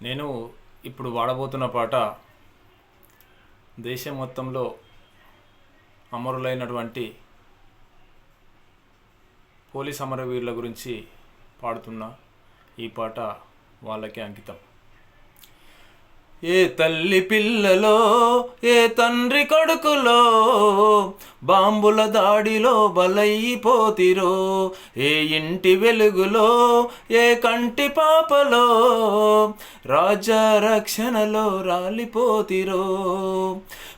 నేను ఇప్పుడు వాడబోతున్న పాట దేశం మొత్తంలో అమరులైనటువంటి పోలీస్ అమరవీరుల గురించి పాడుతున్న ఈ పాట వాళ్ళకే అంకితం. ఏ తల్లి పిల్లలో, ఏ తండ్రి కొడుకులో, బాంబుల దాడిలో బలైపోతిరో, ఏ ఇంటి వెలుగులో, ఏ కంటి పాపలో, రాజ్య రక్షణలో రాలిపోతిరో.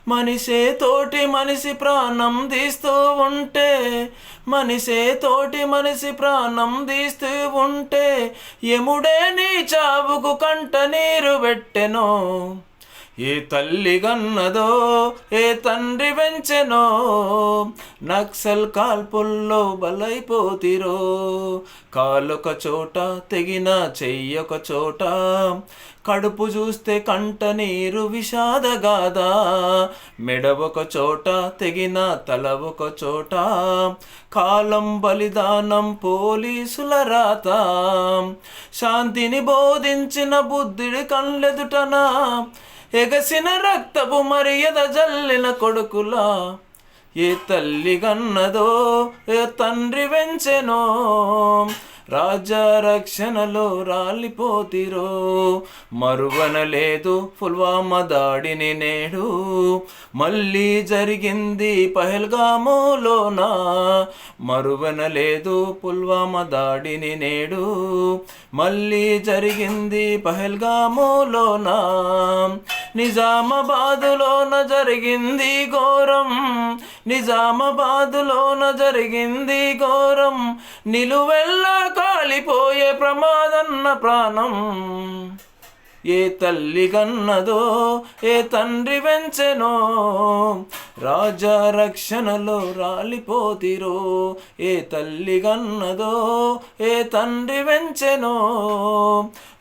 మనిషే తోటి మనిషి ప్రాణం తీస్తూ ఉంటే, మనిషే తోటి మనిషి ప్రాణం తీస్తూ ఉంటే, యముడే నీ చావుకు కంట నీరు పెట్టెనో. ఏ తల్లి గన్నదో, ఏ తండ్రి పెంచెనో, నక్సల్ కాల్పుల్లో బలైపోతిరో. కాలొక చోట తెగిన చెయ్యొక చోట, కడుపు చూస్తే కంట నీరు విషాదగాదా. మెడ ఒక చోట తెగిన తల ఒక చోట, కాలం బలిదానం పోలీసుల రాత. శాంతిని బోధించిన బుద్ధుడి కళ్ళెదుటనా, ఎగసిన రక్తపు మరియద జల్లిన కొడుకులా. ఏ తల్లి గన్నదో, ఏ తండ్రి వెంచెనో, రాజ్య రక్షణలో రాలిపోతిరో. మరువనలేదు పుల్వామా దాడిని నేడు, మళ్ళీ జరిగింది పహల్గాములోనా. మరువనలేదు పుల్వామా దాడిని నేడు, మళ్ళీ జరిగింది పహల్గాములోనా. నిజామాబాదులోన జరిగింది ఘోరం, నిజామాబాదులోన జరిగింది ఘోరం. నిలువెల్లా కాలిపోయే ప్రమాదన్న ప్రాణం. ఏ తల్లి గన్నదో, ఏ తండ్రి వెంచెనో, రాజ్య రక్షణలో రాలిపోతిరో. ఏ తల్లి గన్నదో, ఏ తండ్రి వెంచెనో,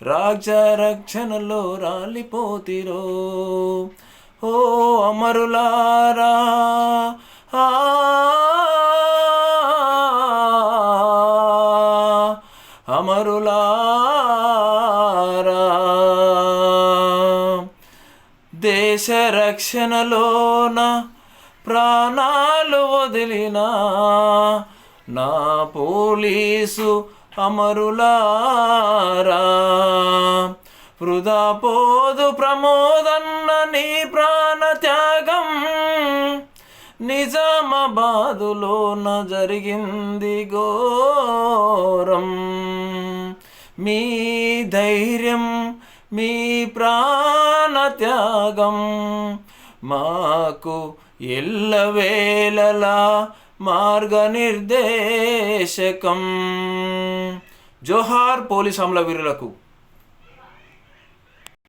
రాజ్య రక్షణలో రాలిపోతిరో. ఓ అమరులారా, అమరులారా, దేశ రక్షణలోన ప్రాణాలు వదిలిన నా పోలీసు అమరులారా. వృధా పోదు ప్రమోదన్న నీ ప్రాణ త్యాగం, నిజామాబాదులోన జరిగింది ఘోరం. మీ ధైర్యం, మీ ప్రాణ త్యాగం మాకు ఎల్లవేళలా మార్గనిర్దేశకం. జోహార్ పోలీస్ అమరవీరులకు.